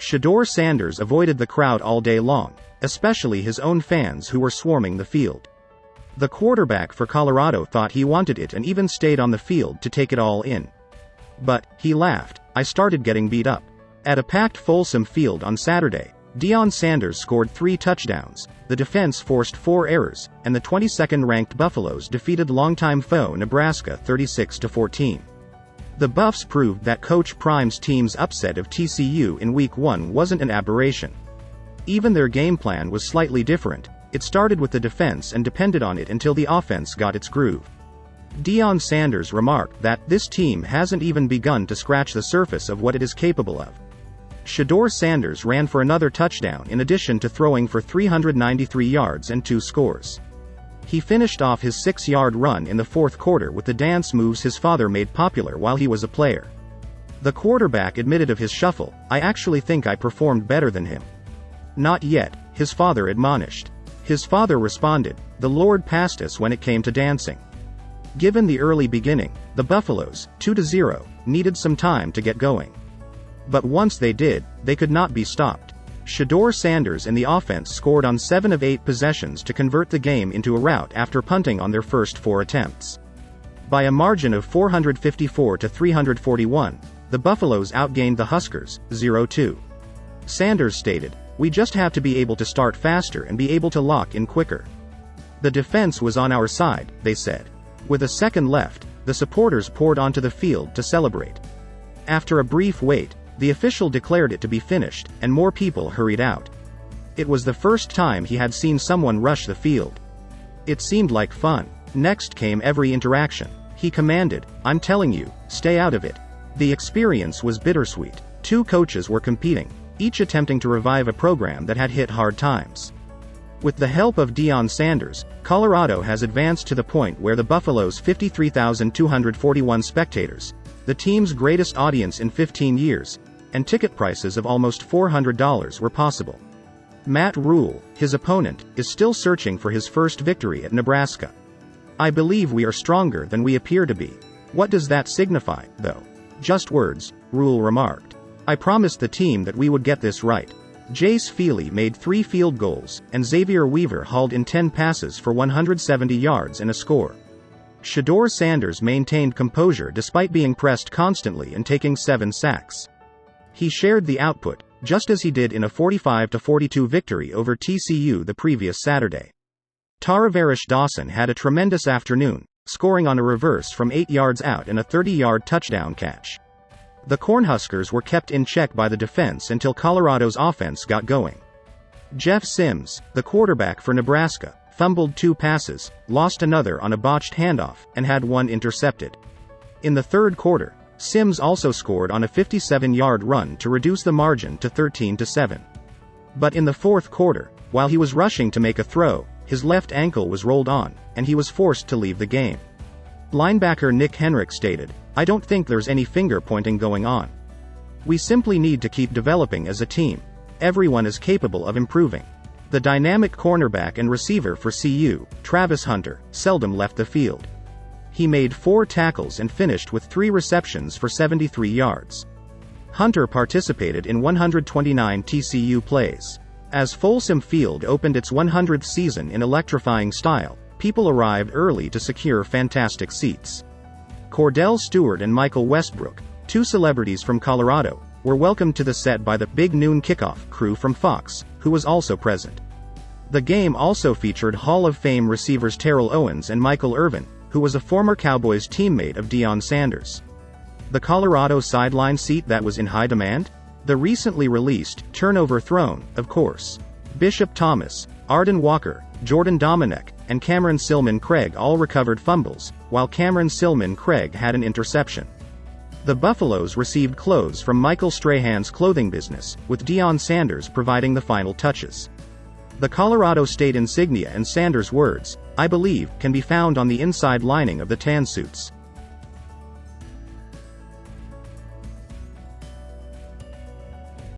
Shedeur Sanders avoided the crowd all day long, especially his own fans who were swarming the field. The quarterback for Colorado thought he wanted it and even stayed on the field to take it all in. But, he laughed, I started getting beat up. At a packed Folsom Field on Saturday, Deion Sanders scored 3 touchdowns, the defense forced 4 errors, and the 22nd-ranked Buffaloes defeated longtime foe Nebraska 36-14. The Buffs proved that Coach Prime's team's upset of TCU in Week 1 wasn't an aberration. Even their game plan was slightly different. It started with the defense and depended on it until the offense got its groove. Deion Sanders remarked that this team hasn't even begun to scratch the surface of what it is capable of. Shedeur Sanders ran for another touchdown in addition to throwing for 393 yards and 2 scores. He finished off his 6-yard run in the fourth quarter with the dance moves his father made popular while he was a player. The quarterback admitted of his shuffle, I actually think I performed better than him. Not yet, his father admonished. His father responded, the Lord passed us when it came to dancing. Given the early beginning, the Buffaloes, 2-0, needed some time to get going. But once they did, they could not be stopped. Shedeur Sanders and the offense scored on 7 of 8 possessions to convert the game into a rout after punting on their first 4 attempts. By a margin of 454-341, the Buffaloes outgained the Huskers, 0-2. Sanders stated, we just have to be able to start faster and be able to lock in quicker. The defense was on our side, they said. With a second left, the supporters poured onto the field to celebrate. After a brief wait, the official declared it to be finished, and more people hurried out. It was the first time he had seen someone rush the field. It seemed like fun. Next came every interaction. He commanded, I'm telling you, stay out of it. The experience was bittersweet. 2 coaches were competing, each attempting to revive a program that had hit hard times. With the help of Deion Sanders, Colorado has advanced to the point where the Buffaloes' 53,241 spectators, the team's greatest audience in 15 years, and ticket prices of almost $400 were possible. Matt Rule, his opponent, is still searching for his first victory at Nebraska. I believe we are stronger than we appear to be. What does that signify, though? Just words, Rule remarked. I promised the team that we would get this right. Jace Feely made 3 field goals, and Xavier Weaver hauled in 10 passes for 170 yards and a score. Shedeur Sanders maintained composure despite being pressed constantly and taking 7 sacks. He shared the output, just as he did in a 45-42 victory over TCU the previous Saturday. Taravarish Dawson had a tremendous afternoon, scoring on a reverse from 8 yards out and a 30-yard touchdown catch. The Cornhuskers were kept in check by the defense until Colorado's offense got going. Jeff Sims, the quarterback for Nebraska, fumbled 2 passes, lost another on a botched handoff, and had 1 intercepted. In the third quarter, Sims also scored on a 57-yard run to reduce the margin to 13-7. But in the fourth quarter, while he was rushing to make a throw, his left ankle was rolled on, and he was forced to leave the game. Linebacker Nick Henrik stated, I don't think there's any finger-pointing going on. We simply need to keep developing as a team. Everyone is capable of improving. The dynamic cornerback and receiver for CU, Travis Hunter, seldom left the field. He made 4 tackles and finished with 3 receptions for 73 yards. Hunter participated in 129 TCU plays. As Folsom Field opened its 100th season in electrifying style, people arrived early to secure fantastic seats. Cordell Stewart and Michael Westbrook, 2 celebrities from Colorado, were welcomed to the set by the Big Noon Kickoff crew from Fox, who was also present. The game also featured Hall of Fame receivers Terrell Owens and Michael Irvin, who was a former Cowboys teammate of Deion Sanders. The Colorado sideline seat that was in high demand? The recently released Turnover Throne, of course. Bishop Thomas, Arden Walker, Jordan Dominic, and Cameron Silman Craig all recovered fumbles, while Cameron Silman Craig had an interception. The Buffaloes received clothes from Michael Strahan's clothing business, with Deion Sanders providing the final touches. The Colorado State insignia and Sanders' words, I believe, can be found on the inside lining of the tan suits.